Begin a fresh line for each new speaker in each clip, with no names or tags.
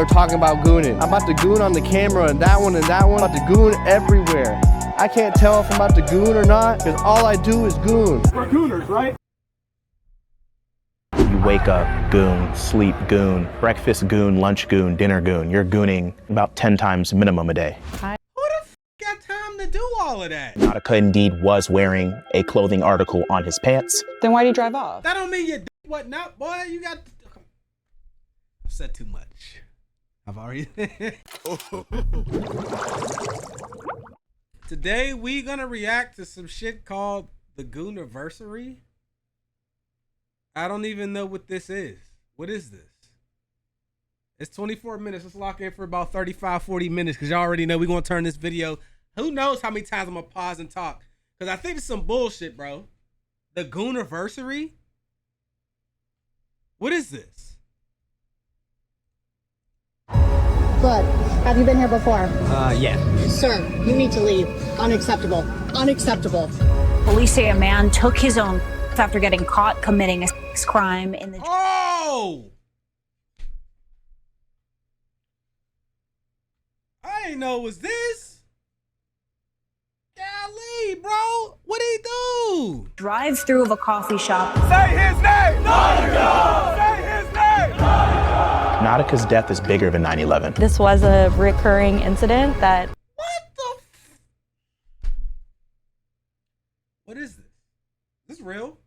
are talking about gooning. I'm about to goon on the camera and that one and that one. I'm about to goon everywhere. I can't tell if I'm about to goon or not because all I do is goon.
We're gooners, right?
You wake up, goon, sleep, goon, breakfast, goon, lunch, goon, dinner, goon. You're gooning about 10 times minimum a day.
Who the f got time to do all of that?
Nautica indeed was wearing a clothing article on his pants.
Then why'd he drive off?
That don't mean you what not, boy. You got. I've said too much. I've already. Today we gonna react to some shit called the Gooniversary. I don't even know what this is. What is this? It's 24 minutes. Let's lock in for about 35, 40 minutes because y'all already know we're going to turn this video. Who knows how many times I'm going to pause and talk? Because I think it's some bullshit, bro. The Gooniversary? What is this?
Look, have you been here before?
Yeah.
Sir, you need to leave. Unacceptable. Unacceptable.
Police say a man took his own after getting caught committing a sex crime in the...
Oh! I didn't know it was this. Golly, bro. What'd he do?
drive-thru of a coffee shop.
Say his name! Nautica! Say his name! Nautica!
Nautica's death is bigger than 9/11.
This was a recurring incident that...
What the What is this? Is this real?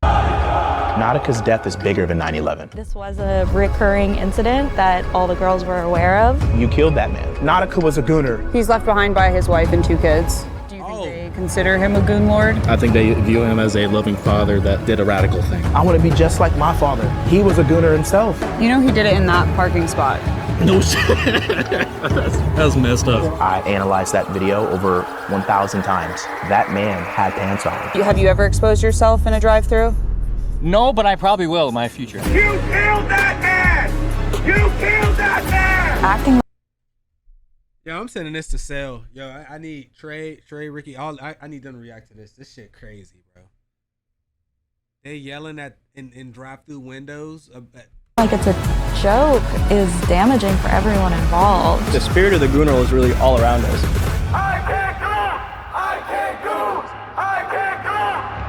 Nautica's death is bigger than 9/11.
This was a recurring incident that all the girls were aware of.
You killed that man.
Nautica was a gooner.
He's left behind by his wife and 2 kids. Do you think they consider him a goon lord?
I think they view him as a loving father that did a radical thing.
I want to be just like my father. He was a gooner himself.
You know he did it in that parking spot.
No shit. That's messed up.
I analyzed that video over 1,000 times. That man had pants on.
Have you ever exposed yourself in a drive-thru?
No, but I probably will in my future.
You killed that man! You killed that man!
Acting...
Yo, I'm sending this to sell. Yo, I need Trey, Ricky. I need them to react to this. This shit crazy, bro. They yelling at in drive-through windows.
Like it's a joke is damaging for everyone involved.
The spirit of the gooner is really all around us.
I can't go! I can't go! I can't go!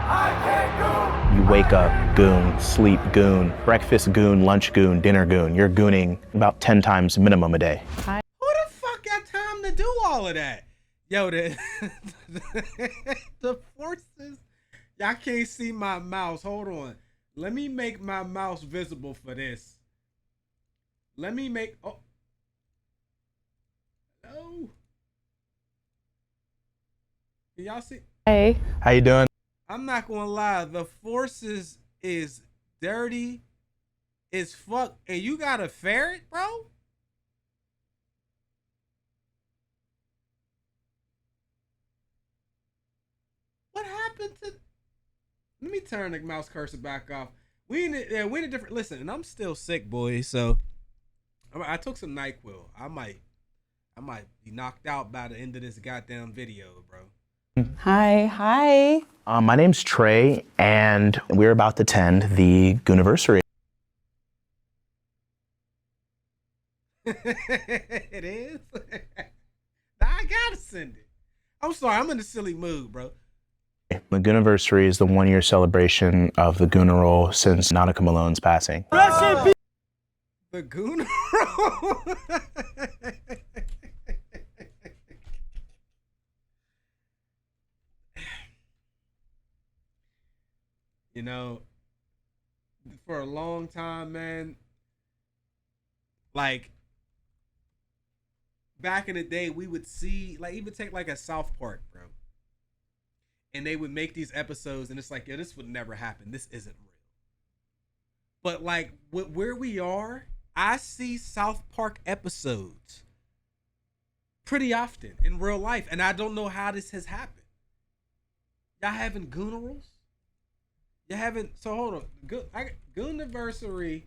I can't go!
You wake up, goon, sleep, goon, breakfast, goon, lunch, goon, dinner, goon. You're gooning about 10 times minimum a day.
Who the fuck got time to do all of that? Yo, the forces. Y'all can't see my mouse. Hold on. Let me make my mouse visible for this. Let me make... Oh. Hello? Can y'all see?
Hey.
How you doing?
I'm not gonna lie. The forces is dirty as fuck. And you got a ferret, bro? What happened to... Let me turn the mouse cursor back off. We in a different... Listen, and I'm still sick, boys, so... I took some NyQuil. I might be knocked out by the end of this goddamn video, bro.
Hi.
My name's Trey, and we're about to attend the Gooniversary.
It is? I gotta send it. I'm sorry, I'm in a silly mood, bro.
The Gooniversary is the 1-year celebration of the Gooner role since Nautica Malone's passing.
The Gooner role? You know, for a long time, man, like, back in the day, we would see, like, even take, like, a South Park, bro. And they would make these episodes, and it's like, yo, this would never happen. This isn't real. But, like, where we are, I see South Park episodes pretty often in real life, and I don't know how this has happened. Y'all having goonerals? You haven't, so hold on. Gooniversary.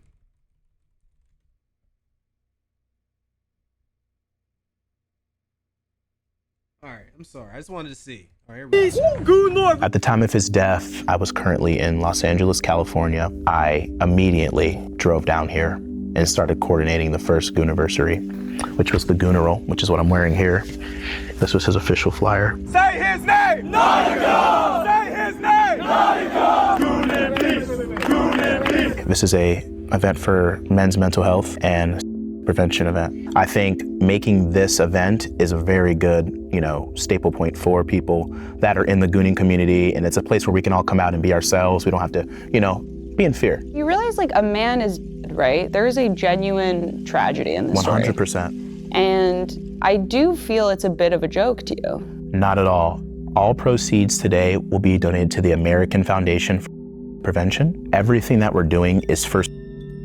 All right, I'm sorry. I just wanted to see. All right, here we go.
At the time of his death, I was currently in Los Angeles, California. I immediately drove down here and started coordinating the first Gooniversary, which was the Gooneral, which is what I'm wearing here. This was his official flyer.
Say his name! Nautica! Say his name! Nautica! Goon and peace! Goon and peace!
This is a event for men's mental health and prevention event. I think making this event is a very good, staple point for people that are in the gooning community, and it's a place where we can all come out and be ourselves. We don't have to, be in fear.
You realize like a man is dead, right? There is a genuine tragedy in this story.
100%.
And I do feel it's a bit of a joke to you.
Not at all. All proceeds today will be donated to the American Foundation for Prevention. Everything that we're doing is for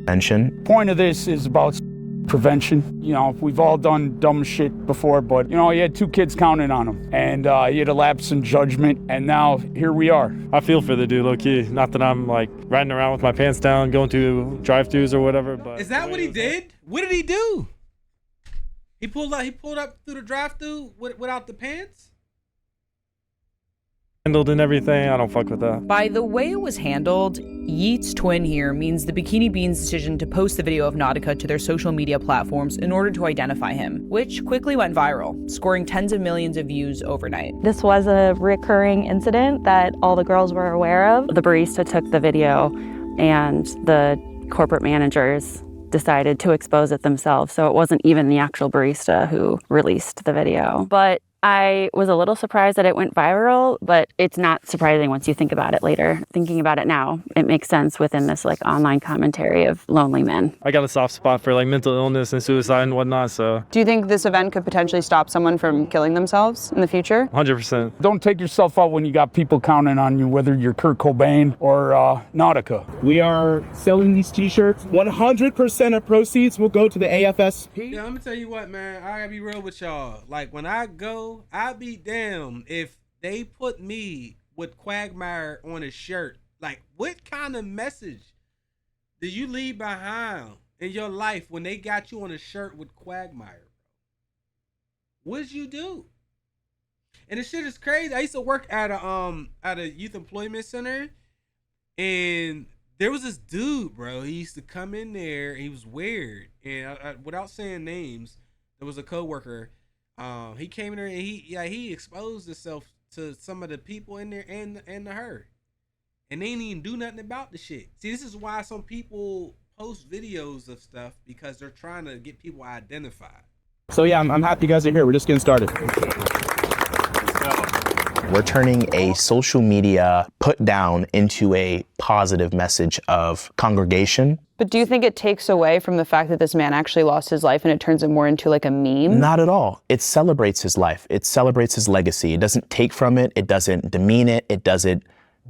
prevention.
Point of this is about prevention. We've all done dumb shit before, but you had 2 kids counting on him, and he had a lapse in judgment, and now here we are.
I feel for the dude, low key. Not that I'm like riding around with my pants down, going to drive-thrus or whatever. But
is that what he did? What did he do? He pulled up through the drive-thru without the pants?
Handled and everything. I don't fuck with that.
By the way it was handled, Yeet's twin here means the Bikini Beans' decision to post the video of Nautica to their social media platforms in order to identify him, which quickly went viral, scoring tens of millions of views overnight.
This was a recurring incident that all the girls were aware of. The barista took the video and the corporate managers decided to expose it themselves, so it wasn't even the actual barista who released the video. But I was a little surprised that it went viral, but it's not surprising once you think about it later. Thinking about it now, it makes sense within this online commentary of lonely men.
I got a soft spot for mental illness and suicide and whatnot, so.
Do you think this event could potentially stop someone from killing themselves in the future?
100%.
Don't take yourself out when you got people counting on you, whether you're Kurt Cobain or Nautica.
We are selling these t-shirts. 100% of proceeds will go to the AFSP.
Yeah, I'm gonna tell you what, man. I gotta be real with y'all. Like, when I go, I'd be damned if they put me with Quagmire on a shirt. Like, what kind of message did you leave behind in your life when they got you on a shirt with Quagmire? What did you do? And the shit is crazy. I used to work at a youth employment center, and there was this dude, bro. He used to come in there. He was weird, and without saying names, there was a coworker. He came in there and he exposed himself to some of the people in there and to her, and they didn't even do nothing about the shit. See, this is why some people post videos of stuff, because they're trying to get people identified.
So yeah, I'm happy you guys are here. We're just getting started.
We're turning a social media put down into a positive message of congregation.
But do you think it takes away from the fact that this man actually lost his life and it turns it more into a meme?
Not at all. It celebrates his life. It celebrates his legacy. It doesn't take from it. It doesn't demean it. It doesn't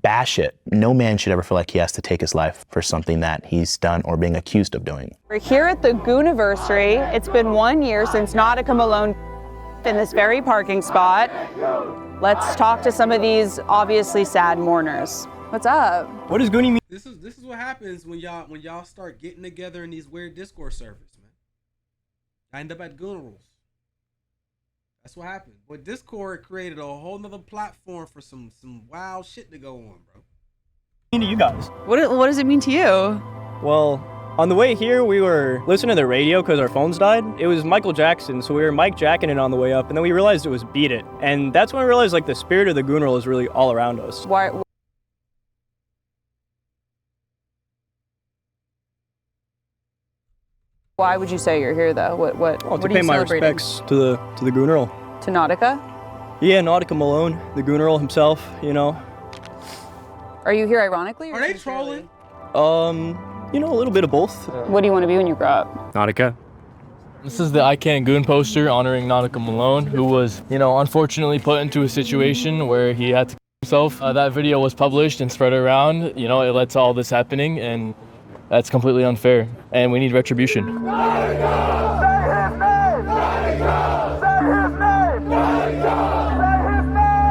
bash it. No man should ever feel like he has to take his life for something that he's done or being accused of doing.
We're here at the Gooniversary. It's been 1 year since Nautica Malone in this very parking spot. Let's talk to some of these obviously sad mourners. What's up?
What does Goonie mean?
This is what happens when y'all start getting together in these weird Discord servers, man. I end up at Gooniverals. That's what happened. But Discord created a whole nother platform for some wild shit to go on, bro.
To you guys.
What does it mean to you?
Well, on the way here, we were listening to the radio because our phones died. It was Michael Jackson, so we were Mike Jacking it on the way up, and then we realized it was Beat It. And that's when I realized the spirit of the Gooneral is really all around us.
Why would you say you're here, though? What
to
are
pay
you
my
celebrating?
respects to the Gooneral.
To Nautica?
Yeah, Nautica Malone, the Gooneral himself,
Are you here ironically?
Are they trolling?
A little bit of both.
What do you want to be when you grow up?
Nautica. This is the I Can't Goon poster honoring Nautica Malone, who was, unfortunately put into a situation where he had to kill himself. That video was published and spread around. It led to all this happening, and that's completely unfair, and we need retribution.
Nautica! Say his name! Nautica! Say his name! Nautica! Say his name!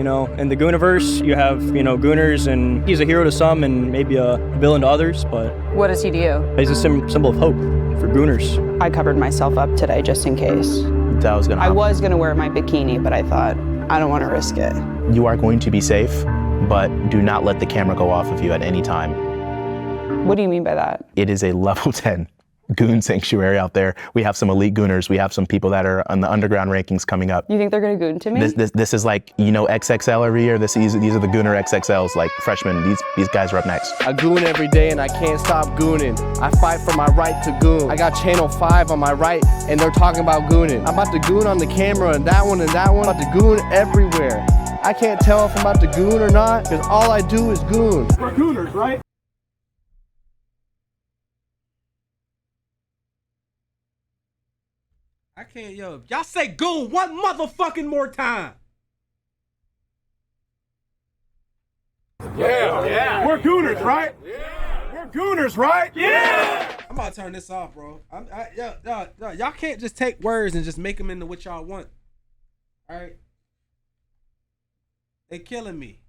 Nautica!
In the Gooniverse, you have, Gooners, and he's a hero to some and maybe a villain to others, but...
What does he do?
He's a symbol of hope for Gooners.
I covered myself up today just in case.
I was
I was gonna wear my bikini, but I thought, I don't wanna risk it.
You are going to be safe, but do not let the camera go off of you at any time.
What do you mean by that?
It is a level 10 goon sanctuary out there. We have some elite gooners. We have some people that are on the underground rankings coming up.
You think they're gonna goon to me?
This is like, you know, XXL every year. These are the gooner XXLs, like freshmen. These guys are up next.
I goon every day and I can't stop gooning. I fight for my right to goon. I got channel 5 on my right and they're talking about gooning. I'm about to goon on the camera and that one and that one. I'm about to goon everywhere. I can't tell if I'm about to goon or not because all I do is goon.
We're gooners, right?
I can't, yo. Y'all say goon one motherfucking more time.
Yeah. We're gooners, right? Yeah. We're gooners, right? Yeah.
I'm about to turn this off, bro. Y'all can't just take words and just make them into what y'all want. All right? They killing me.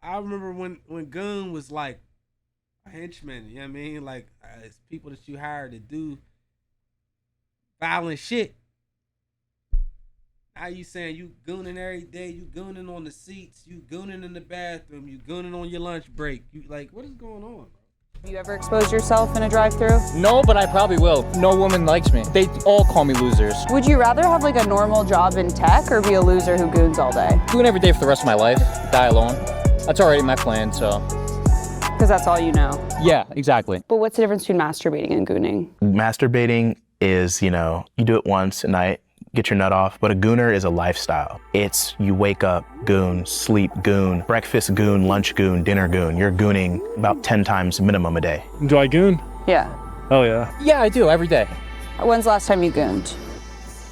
I remember when goon was like a henchman, you know what I mean? Like, it's people that you hire to do violent shit. Now you saying you gooning every day, you gooning on the seats, you gooning in the bathroom, you gooning on your lunch break. You like, what is going on, bro?
Have you ever exposed yourself in a drive-thru?
No, but I probably will. No woman likes me. They all call me losers.
Would you rather have like a normal job in tech or be a loser who goons all day?
Goon every day for the rest of my life, die alone. That's already my plan, so.
Because that's all you know.
Yeah, exactly.
But what's the difference between masturbating and gooning?
Masturbating is, you know, you do it once a night, get your nut off, but a gooner is a lifestyle. It's you wake up, goon, sleep, goon, breakfast, goon, lunch, goon, dinner, goon. You're gooning about 10 times minimum a day.
Do I goon?
Yeah.
Oh yeah.
Yeah, I do, every day.
When's the last time you gooned?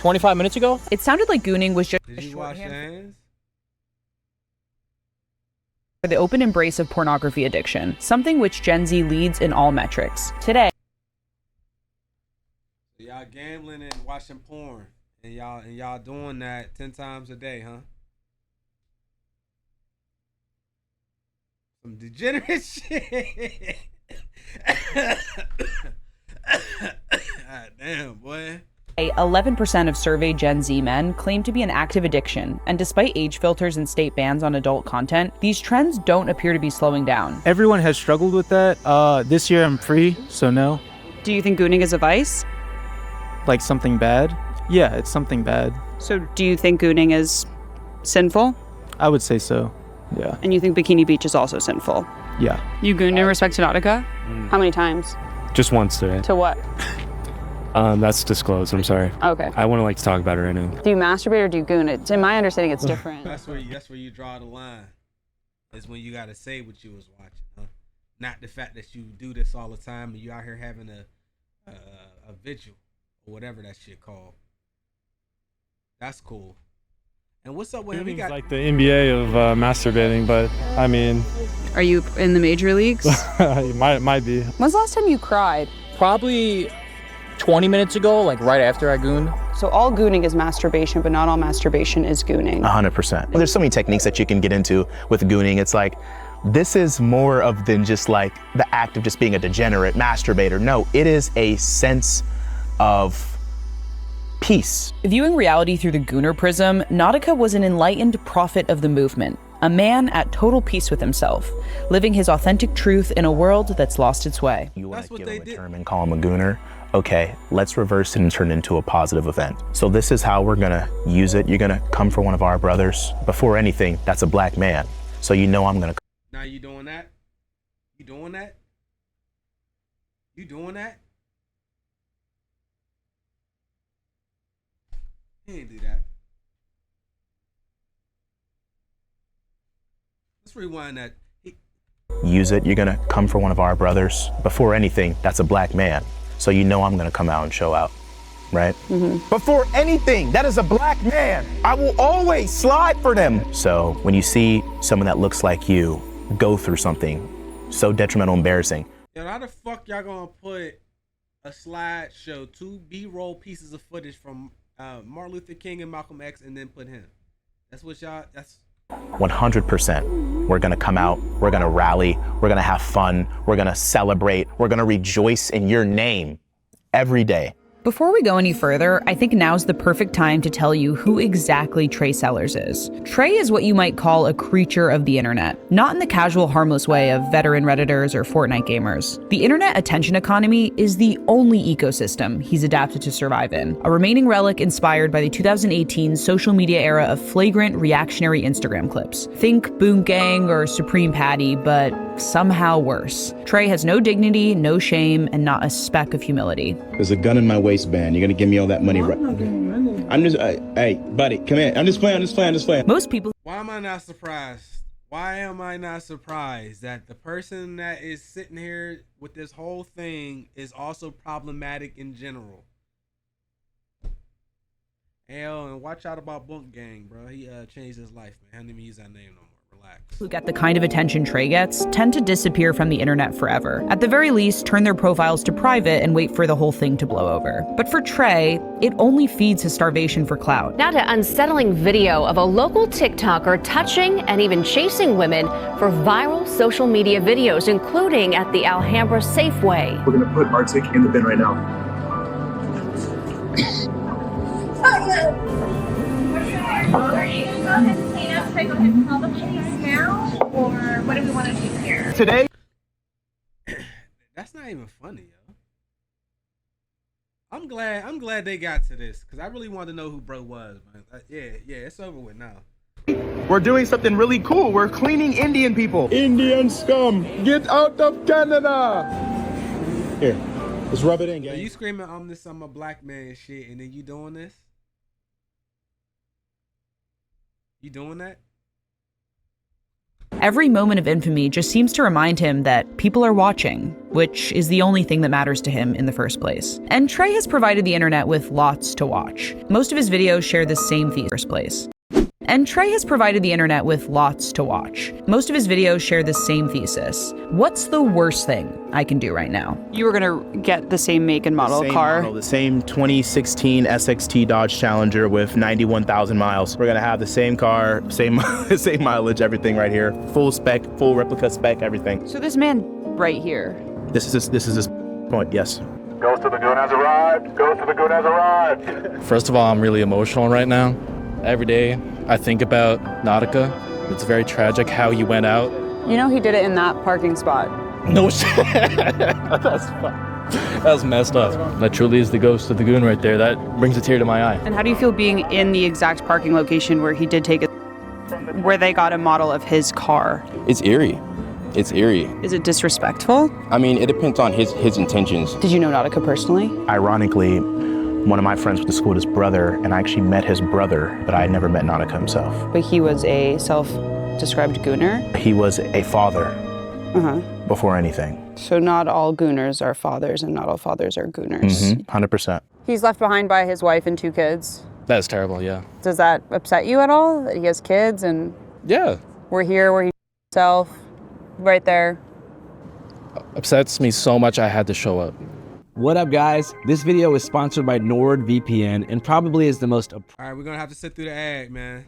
25 minutes ago?
It sounded like gooning was just
Did you wash your hands?
for the open embrace of pornography addiction, something which Gen Z leads in all metrics. Today,
Y'all gambling and watching porn, and y'all doing that 10 times a day, huh? Some degenerate shit. God damn, boy.
11% of surveyed Gen Z men claim to be an active addiction, and despite age filters and state bans on adult content, these trends don't appear to be slowing down.
Everyone has struggled with that. This year I'm free, so no.
Do you think gooning is a vice?
Like something bad? Yeah, it's something bad.
So do you think gooning is sinful?
I would say so, yeah.
And you think Bikini Beach is also sinful?
Yeah.
You gooned in respect to Nautica? How many times?
Just once today.
To what?
That's disclosed, I'm sorry.
Okay.
I wouldn't like to talk about it right now.
Do you masturbate or do you goon it? In my understanding, it's different.
That's where you draw the line. Is when you gotta say what you was watching, huh? Not the fact that you do this all the time and you out here having a vigil or whatever that shit called. That's cool. And what's up with him? He got
like the NBA of masturbating, but I mean.
Are you in the major leagues?
might be.
When's the last time you cried?
Probably 20 minutes ago, like right after I gooned.
So all gooning is masturbation, but not all masturbation is gooning.
100%. There's so many techniques that you can get into with gooning. It's like, this is more of than just like the act of just being a degenerate masturbator. No, it is a sense of peace.
Viewing reality through the gooner prism, Nautica was an enlightened prophet of the movement, a man at total peace with himself, living his authentic truth in a world that's lost its way.
You want to give him a term and call him a gooner? Okay, let's reverse it and turn it into a positive event. So this is how we're gonna use it. You're gonna come for one of our brothers. Before anything, that's a black man. So you know I'm gonna.
Now you doing that? You doing that? You doing that? He ain't do that. Let's rewind that.
Use it. You're gonna come for one of our brothers. Before anything, that's a black man. So you know I'm gonna come out and show out, right?
Mm-hmm.
Before anything, that is a black man. I will always slide for them. So when you see someone that looks like you go through something so detrimental, embarrassing.
Yo, how the fuck y'all gonna put a slideshow, 2 B-roll pieces of footage from Martin Luther King and Malcolm X, and then put him? That's what y'all. That's
100%. We're gonna come out, we're gonna rally, we're gonna have fun, we're gonna celebrate, we're gonna rejoice in your name every day.
Before we go any further, I think now's the perfect time to tell you who exactly Trey Sellers is. Trey is what you might call a creature of the internet, not in the casual, harmless way of veteran Redditors or Fortnite gamers. The internet attention economy is the only ecosystem he's adapted to survive in, a remaining relic inspired by the 2018 social media era of flagrant reactionary Instagram clips. Think Boom Gang or Supreme Patty, but somehow worse. Trey has no dignity, no shame, and not a speck of humility.
There's a gun in my waistband. You're gonna give me all that money, right? I'm just, hey, buddy, come here. I'm just playing.
Most people.
Why am I not surprised? Why am I not surprised that the person that is sitting here with this whole thing is also problematic in general? Hell, and watch out about Boom Gang, bro. He changed his life, man. I don't even use that name no more. Relax.
Who get the kind of attention Trey gets tend to disappear from the internet forever. At the very least, turn their profiles to private and wait for the whole thing to blow over. But for Trey, it only feeds his starvation for clout.
Now to unsettling video of a local TikToker touching and even chasing women for viral social media videos, including at the Alhambra Safeway.
We're gonna put Arctic in the bin right now.
Or what do we want to do here?
Today?
That's not even funny, yo. I'm glad they got to this because I really wanted to know who bro was, man. Yeah, it's over with now.
We're doing something really cool. We're cleaning Indian people. Indian scum, get out of Canada. Here, let's rub it in, gang.
So you screaming, I'm a black man shit, and then you doing this? You doing that?
Every moment of infamy just seems to remind him that people are watching, which is the only thing that matters to him in the first place. And Trey has provided the internet with lots to watch. Most of his videos share the same thesis. What's the worst thing I can do right now?
You were gonna get the same make and model car.
The same 2016 SXT Dodge Challenger with 91,000 miles. We're gonna have the same car, same mileage, everything right here. Full spec, full replica spec, everything.
So this man right here.
This is his point, yes.
Ghost of the Goon has arrived. Ghost of the Goon has arrived.
First of all, I'm really emotional right now. Every day I think about Nautica. It's very tragic how he went out.
You know he did it in that parking spot.
No shit. That's fun. That was messed up. That truly is the ghost of the goon right there. That brings a tear to my eye.
And how do you feel being in the exact parking location where he did take it, where they got a model of his car?
It's eerie. It's eerie.
Is it disrespectful?
I mean, it depends on his intentions.
Did you know Nautica personally?
Ironically, one of my friends went to school with his brother, and I actually met his brother, but I had never met Nautica himself.
But he was a self-described gooner?
He was a father before anything.
So not all gooners are fathers, and not all fathers are gooners.
100%.
He's left behind by his wife and 2 kids.
That's terrible, yeah.
Does that upset you at all, that he has kids and
Yeah.
we're here where he's himself, right there?
Upsets me so much I had to show up.
What up, guys? This video is sponsored by NordVPN and probably is the most...
All right, we're going to have to sit through the ad, man.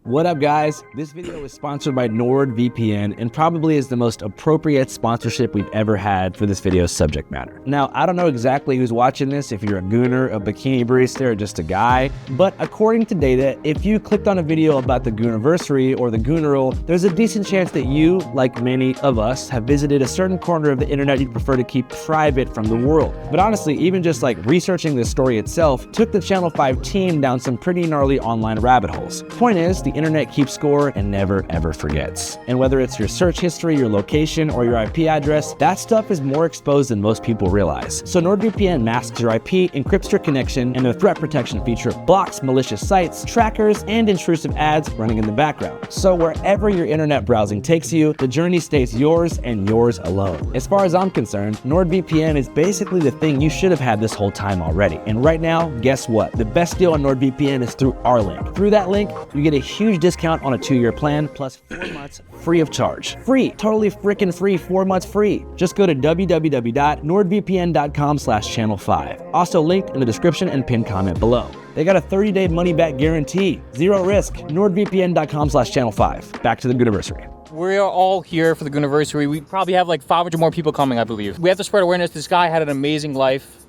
What up, guys? This video is sponsored by NordVPN and probably is the most appropriate sponsorship we've ever had for this video's subject matter. Now, I don't know exactly who's watching this, if you're a gooner, a bikini barista, or just a guy, but according to data, if you clicked on a video about the Gooniversary or the Goonerl, there's a decent chance that you, like many of us, have visited a certain corner of the internet you'd prefer to keep private from the world. But honestly, even just like researching this story itself took the Channel 5 team down some pretty gnarly online rabbit holes. Point is, the internet keeps score and never ever forgets. And whether it's your search history, your location, or your IP address, that stuff is more exposed than most people realize. So NordVPN masks your IP, encrypts your connection, and the threat protection feature blocks malicious sites, trackers, and intrusive ads running in the background. So wherever your internet browsing takes you, the journey stays yours and yours alone. As far as I'm concerned, NordVPN is basically the thing you should have had this whole time already. And right now, guess what? The best deal on NordVPN is through our link. Through that link, you get a huge discount on a 2-year plan plus 4 months free of charge. Free, totally freaking free, 4 months free. Just go to www.nordvpn.com/channel5. Also linked in the description and pinned comment below. They got a 30-day money-back guarantee. Zero risk. NordVPN.com/channel5. Back to the Gooniversary.
We're all here for the Gooniversary. We probably have like 500 more people coming, I believe. We have to spread awareness. This guy had an amazing life.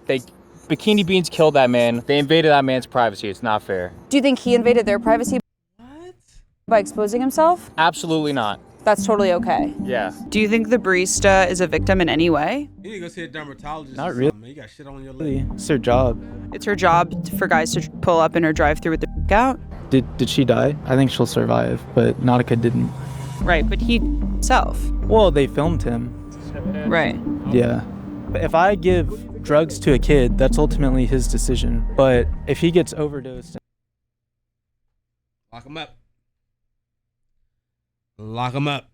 Bikini Beans killed that man. They invaded that man's privacy. It's not fair.
Do you think he invaded their privacy by exposing himself?
Absolutely not.
That's totally okay.
Yeah.
Do you think the barista is a victim in any way?
You need to go see a dermatologist.
Not
or
really.
something, man. You got shit on your leg.
It's her job.
It's her job for guys to pull up in her drive-thru with the out.
Did she die? I think she'll survive, but Nautica didn't.
Right, but he himself.
Well, they filmed him.
Right.
Yeah. But if I give drugs to a kid, that's ultimately his decision. But if he gets overdosed.
Lock him up. Lock him up.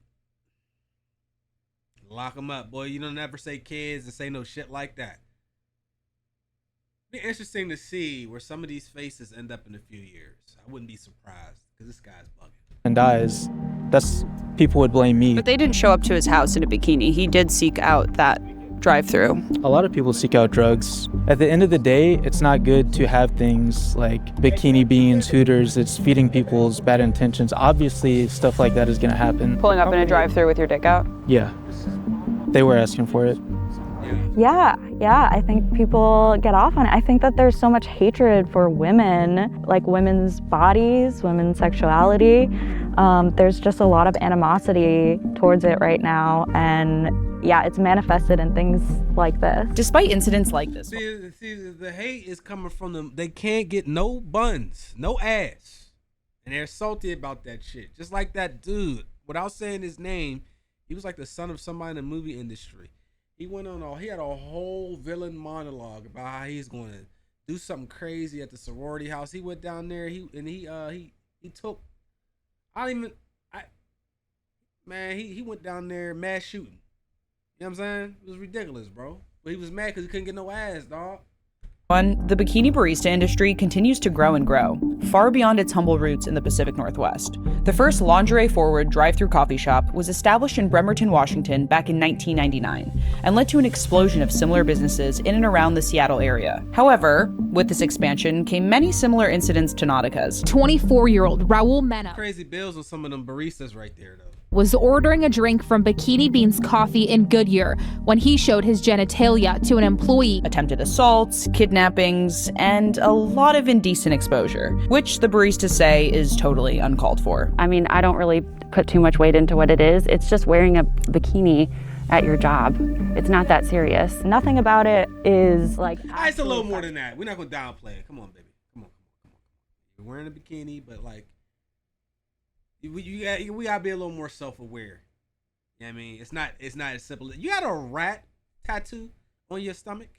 Lock him up. Boy, you don't ever say kids and say no shit like that. Be interesting to see where some of these faces end up in a few years. I wouldn't be surprised because this guy's bugging.
And dies, that's people would blame me.
But they didn't show up to his house in a bikini. He did seek out that drive-thru.
A lot of people seek out drugs. At the end of the day, it's not good to have things like Bikini Beans, Hooters. It's feeding people's bad intentions. Obviously, stuff like that is going to happen.
Pulling up in a drive-thru with your dick out?
Yeah. They were asking for it.
Yeah, I think people get off on it. I think that there's so much hatred for women, like women's bodies, women's sexuality. There's just a lot of animosity towards it right now, and yeah, it's manifested in things like this.
Despite incidents like this.
See, the hate is coming from them. They can't get no buns, no ass, and they're salty about that shit. Just like that dude, without saying his name, he was like the son of somebody in the movie industry. He went on he had a whole villain monologue about how he's going to do something crazy at the sorority house. He went down there. He took. He went down there mass shooting. You know what I'm saying? It was ridiculous, bro. But he was mad because he couldn't get no ass, dog.
The bikini barista industry continues to grow and grow, far beyond its humble roots in the Pacific Northwest. The first lingerie-forward drive-thru coffee shop was established in Bremerton, Washington back in 1999, and led to an explosion of similar businesses in and around the Seattle area. However, with this expansion came many similar incidents to Nautica's.
24-year-old Raul Mena
Crazy bills on some of them baristas right there, though.
Was ordering a drink from Bikini Beans Coffee in Goodyear when he showed his genitalia to an employee.
Attempted assaults, kidnappings, and a lot of indecent exposure, which the baristas say is totally uncalled for.
I mean, I don't really put too much weight into what it is. It's just wearing a bikini at your job. It's not that serious. Nothing about it is like...
It's a little more than that. We're not going to downplay it. Come on, baby. Come on. You're wearing a bikini, but like, we gotta be a little more self-aware. You know what I mean? It's not as simple. You got a rat tattoo on your stomach?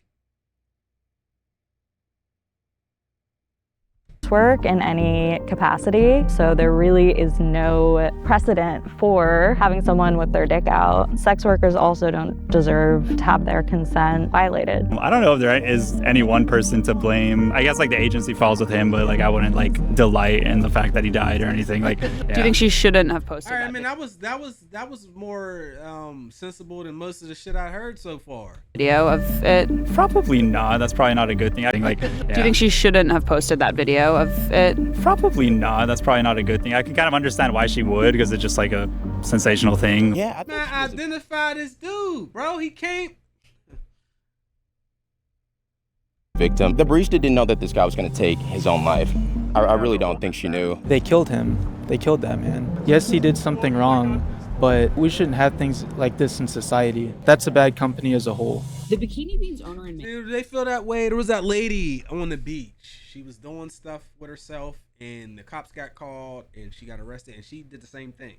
Work in any capacity, so there really is no precedent for having someone with their dick out. Sex workers also don't deserve to have their consent violated.
I don't know if there is any one person to blame. I guess like the agency falls with him, but like I wouldn't like delight in the fact that he died or anything. Like, yeah.
Do you think she shouldn't have posted
All right,
that?
I mean, that was more sensible than most of the shit I heard so far.
Video of it?
Probably not. That's probably not a good thing. I think like. Yeah.
Do you think she shouldn't have posted that video of it?
Probably not. That's probably not a good thing. I can kind of understand why she would, because it's just like a sensational thing.
Yeah, man, identify this dude, bro. He can't.
Victim. The barista didn't know that this guy was going to take his own life. I really don't think she knew.
They killed him. They killed that man. Yes, he did something wrong, but we shouldn't have things like this in society. That's a bad company as a whole.
The Bikini Beans owner and
Dude, they feel that way. There was that lady on the beach. She was doing stuff with herself, and the cops got called, and she got arrested, and she did the same thing.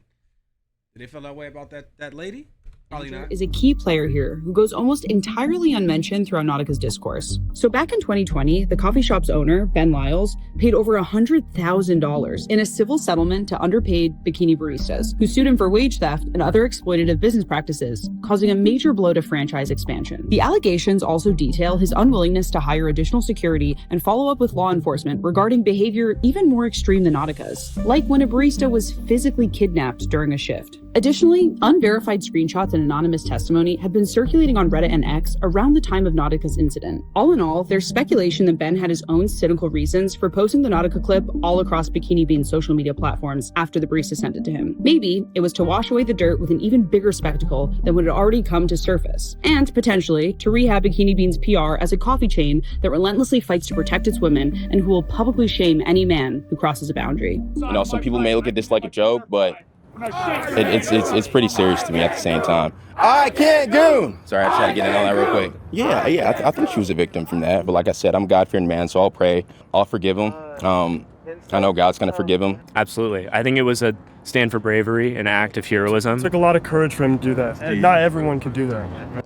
Did they feel that way about that lady? Probably not.
Is a key player here who goes almost entirely unmentioned throughout Nautica's discourse. So back in 2020, the coffee shop's owner, Ben Lyles, paid over $100,000 in a civil settlement to underpaid bikini baristas who sued him for wage theft and other exploitative business practices, causing a major blow to franchise expansion. The allegations also detail his unwillingness to hire additional security and follow up with law enforcement regarding behavior even more extreme than Nautica's, like when a barista was physically kidnapped during a shift. Additionally, unverified screenshots and anonymous testimony have been circulating on Reddit and X around the time of Nautica's incident. All in all, there's speculation that Ben had his own cynical reasons for posting the Nautica clip all across Bikini Bean's social media platforms after the barista sent it to him. Maybe it was to wash away the dirt with an even bigger spectacle than what had already come to surface, and potentially to rehab Bikini Bean's PR as a coffee chain that relentlessly fights to protect its women and who will publicly shame any man who crosses a boundary.
You know, some people may look at this like a joke, but it's pretty serious to me at the same time. I can't goon! Sorry, I tried to get in on that real quick. Yeah, I think she was a victim from that. But like I said, I'm a God-fearing man, so I'll pray. I'll forgive him. I know God's going to forgive him.
Absolutely. I think it was a stand for bravery, an act of heroism.
It took a lot of courage for him to do that. And not everyone can do that.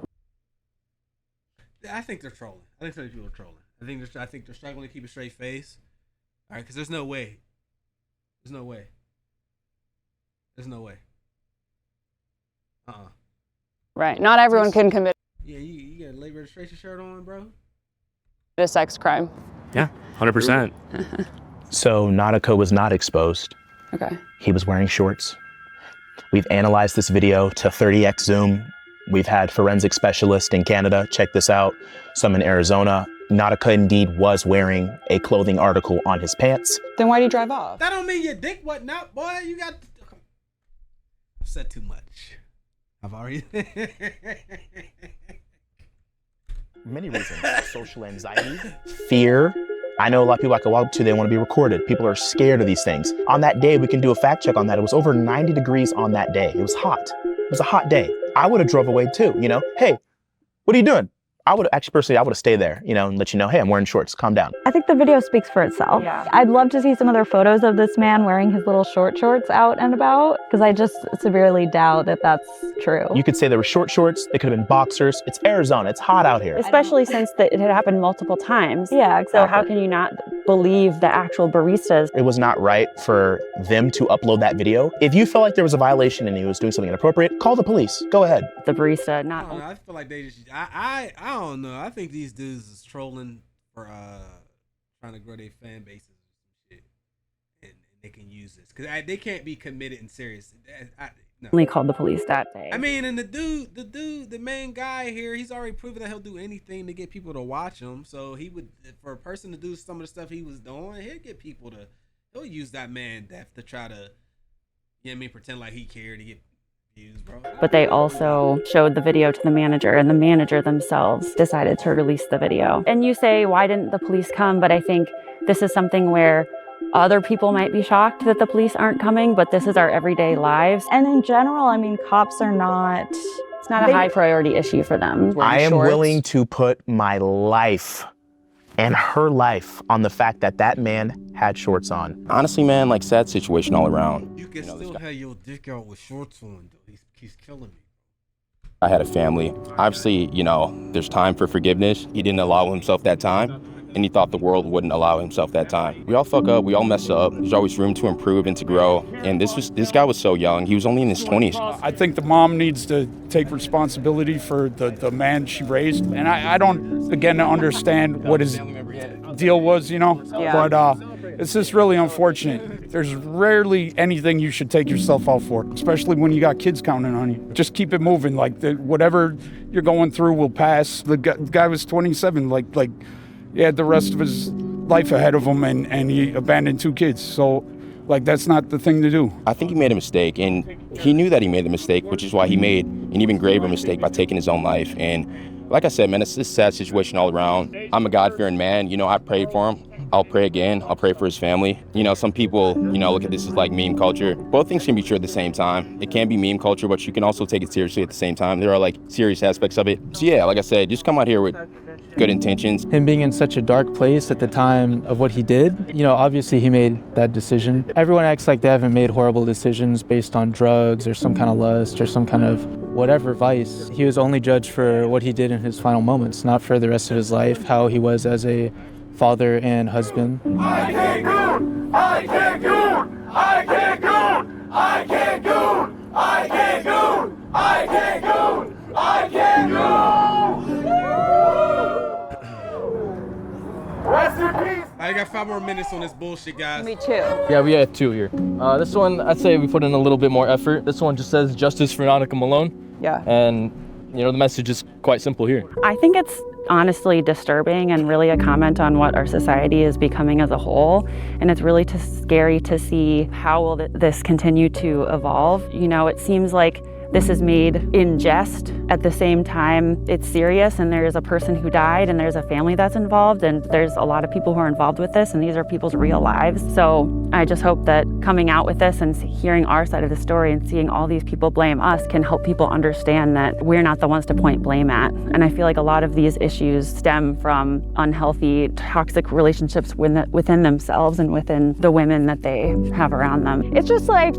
I think they're trolling. I think some people are trolling. I think they're struggling to keep a straight face. All right, because there's no way. There's no way.
Right. Not everyone can commit
Yeah, you got a late registration shirt on, bro?
a sex crime.
Yeah, 100%.
So Nautica was not exposed.
Okay.
He was wearing shorts. We've analyzed this video to 30x zoom. We've had forensic specialists in Canada check this out, some in Arizona. Nautica indeed was wearing a clothing article on his pants.
Then why'd he drive off?
That don't mean your dick wasn't out, boy. You got... I've said too much. I've already...
Many reasons. Social anxiety, fear. I know a lot of people I can walk up to, they want to be recorded. People are scared of these things. On that day, we can do a fact check on that. It was over 90 degrees on that day. It was hot. It was a hot day. I would have drove away too, you know? Hey, what are you doing? I would have stayed there, you know, and let you know, hey, I'm wearing shorts, calm down.
I think the video speaks for itself. Yeah. I'd love to see some other photos of this man wearing his little shorts out and about, because I just severely doubt that that's true.
You could say there were short shorts, they could have been boxers. It's Arizona, it's hot out here.
Especially since it had happened multiple times. Yeah, exactly. So how can you not believe the actual baristas?
It was not right for them to upload that video. If you felt like there was a violation and he was doing something inappropriate, call the police, go ahead.
The barista, not...
I feel like they just, I don't know. I think these dudes is trolling for trying to grow their fan bases and shit, and they can use this because they can't be committed and serious. No.
Only called the police that day.
I mean, and the main guy here, he's already proven that he'll do anything to get people to watch him. So he would, for a person to do some of the stuff he was doing, he'll use that man death to try to, you know what I mean, pretend like he cared to get views, bro.
But they also showed the video to the manager, and the manager themselves decided to release the video. And you say, why didn't the police come? But I think this is something where other people might be shocked that the police aren't coming, but this is our everyday lives. And in general, I mean, cops are not, it's not a high priority issue for them.
I am willing to put my life and her life on the fact that that man had shorts on.
Honestly, man, like sad situation all around.
You can still have your dick out with shorts on, though. He's killing me.
I had a family. Obviously, you know, there's time for forgiveness. He didn't allow himself that time, and he thought the world wouldn't allow himself that time. We all fuck up, we all mess up. There's always room to improve and to grow. And this guy was so young. He was only in his 20s.
I think the mom needs to take responsibility for the man she raised. And I don't, again, understand what his deal was, you know?
Yeah.
But it's just really unfortunate. There's rarely anything you should take yourself out for, especially when you got kids counting on you. Just keep it moving. Like, whatever you're going through will pass. The guy was 27, like he had the rest of his life ahead of him, and he abandoned 2 kids. So, like, that's not the thing to do.
I think he made a mistake, and he knew that he made the mistake, which is why he made an even graver mistake by taking his own life. And like I said, man, it's a sad situation all around. I'm a God-fearing man. You know, I prayed for him. I'll pray again. I'll pray for his family. You know, some people, you know, look at this as like meme culture. Both things can be true at the same time. It can be meme culture, but you can also take it seriously at the same time. There are like serious aspects of it. So yeah, like I said, just come out here with good intentions.
Him being in such a dark place at the time of what he did, you know, obviously he made that decision. Everyone acts like they haven't made horrible decisions based on drugs or some kind of lust or some kind of whatever vice. He was only judged for what he did in his final moments, not for the rest of his life, how he was as a father and husband.
I can't goon! I can't goon! I can't goon! I can't goon! I can't goon! I can't goon! I can't goon! Rest in peace!
I got 5 more minutes on this bullshit, guys.
Me too.
Yeah, we had 2 here. This one, I'd say we put in a little bit more effort. This one just says justice for Nautica Malone.
Yeah.
And, you know, the message is quite simple here.
I think it's honestly disturbing and really a comment on what our society is becoming as a whole. And it's really scary to see how will this continue to evolve. You know, it seems like this is made in jest. At the same time, it's serious, and there is a person who died, and there's a family that's involved, and there's a lot of people who are involved with this, and these are people's real lives. So I just hope that coming out with this and hearing our side of the story and seeing all these people blame us can help people understand that we're not the ones to point blame at. And I feel like a lot of these issues stem from unhealthy, toxic relationships within themselves and within the women that they have around them.
It's just like,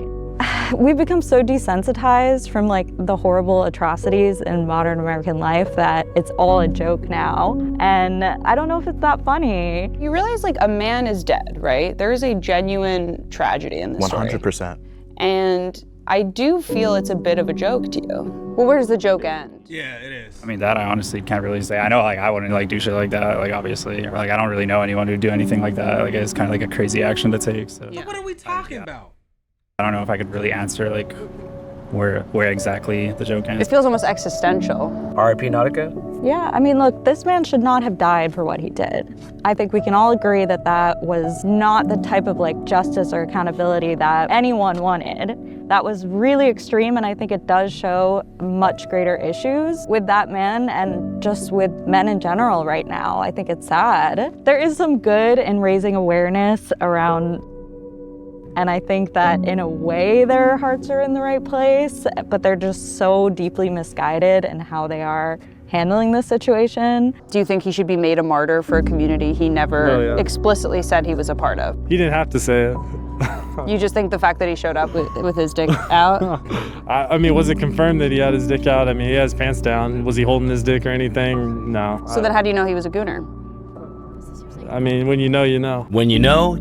we've become so desensitized from like the horrible atrocities in modern American life that it's all a joke now. And I don't know if it's that funny.
You realize like a man is dead, right? There is a genuine tragedy in this story.
100%.
And I do feel it's a bit of a joke to you. Well, where does the joke end?
Yeah, it is.
I mean, that I honestly can't really say. I know, like, I wouldn't, like, do shit like that, like, obviously. Or, like, I don't really know anyone who'd do anything like that. Like, it's kind of like a crazy action to take, so.
So what are we talking about?
I don't know if I could really answer, like, where exactly the joke ends.
It feels almost existential.
R.I.P. Nautica?
Yeah, I mean, look, this man should not have died for what he did. I think we can all agree that that was not the type of like justice or accountability that anyone wanted. That was really extreme, and I think it does show much greater issues with that man and just with men in general right now. I think it's sad. There is some good in raising awareness around, and I think that in a way their hearts are in the right place, but they're just so deeply misguided in how they are handling this situation.
Do you think he should be made a martyr for a community he never explicitly said he was a part of?
He didn't have to say it.
You just think the fact that he showed up with his dick out?
I mean, was it confirmed that he had his dick out? I mean, he has pants down. Was he holding his dick or anything? No.
So then how do you know he was a gooner?
I mean, when you know, you know.
When you know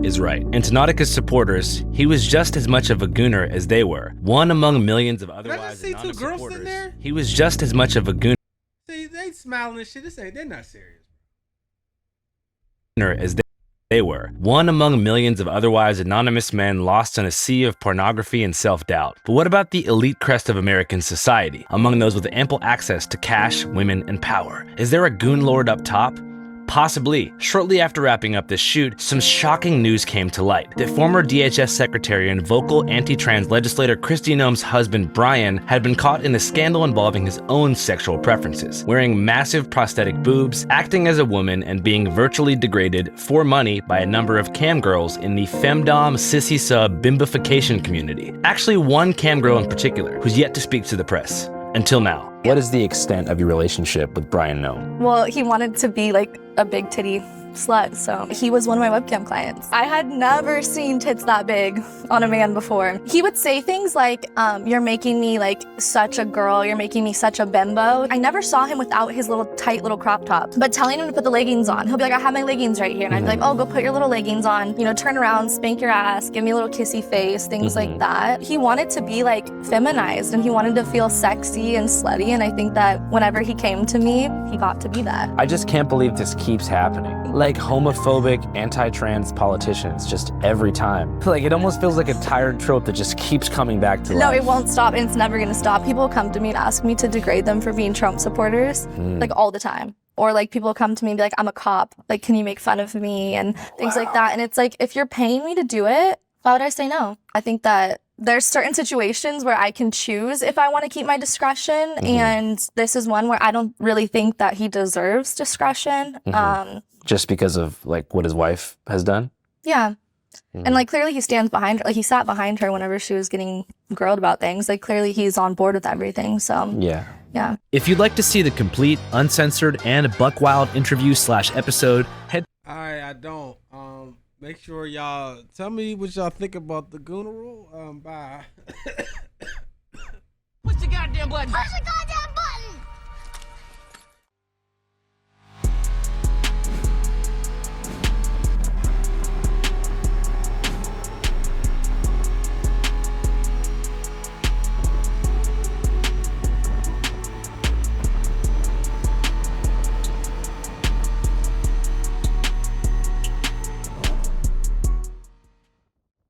is right. And to Nautica's supporters, he was just as much of a gooner as they were. One among millions of otherwise
Did I just see 2 girls
supporters.
in there?
He was just as much of a gooner
See, they smiling and shit. They're not serious.
as they were. One among millions of otherwise anonymous men lost in a sea of pornography and self-doubt. But what about the elite crest of American society, among those with ample access to cash, women, and power? Is there a goon lord up top? Possibly. Shortly after wrapping up this shoot, some shocking news came to light. That former DHS secretary and vocal anti-trans legislator Kristi Noem's husband Brian had been caught in a scandal involving his own sexual preferences, wearing massive prosthetic boobs, acting as a woman, and being virtually degraded for money by a number of cam girls in the femdom sissy sub bimbification community. Actually, one cam girl in particular, who's yet to speak to the press. Until now. What is the extent of your relationship with Brian Noem?
Well, he wanted to be like a big titty slut, so he was one of my webcam clients. I had never seen tits that big on a man before. He would say things like, you're making me like such a girl, you're making me such a bimbo. I never saw him without his little tight little crop top, but telling him to put the leggings on. He'll be like, I have my leggings right here. And I'd be like, oh, go put your little leggings on, you know, turn around, spank your ass, give me a little kissy face, things like that. He wanted to be like feminized and he wanted to feel sexy and slutty. And I think that whenever he came to me, he got to be that.
I just can't believe this keeps happening. Like homophobic, anti-trans politicians just every time. Like it almost feels like a tired trope that just keeps coming back to life.
No, it won't stop and it's never gonna stop. People come to me and ask me to degrade them for being Trump supporters, like all the time. Or like people come to me and be like, I'm a cop, like can you make fun of me and things like that. And it's like, if you're paying me to do it, why would I say no? I think that there's certain situations where I can choose if I want to keep my discretion, and this is one where I don't really think that he deserves discretion.
Just because of like what his wife has done?
Yeah. And like clearly he stands behind her, like he sat behind her whenever she was getting grilled about things. Like clearly he's on board with everything, so. Yeah.
If you'd like to see the complete, uncensored, and buck wild interview / episode, head.
Alright, I don't. Make sure y'all tell me what y'all think about the Gooner rule. Bye.
Push the goddamn button. Push the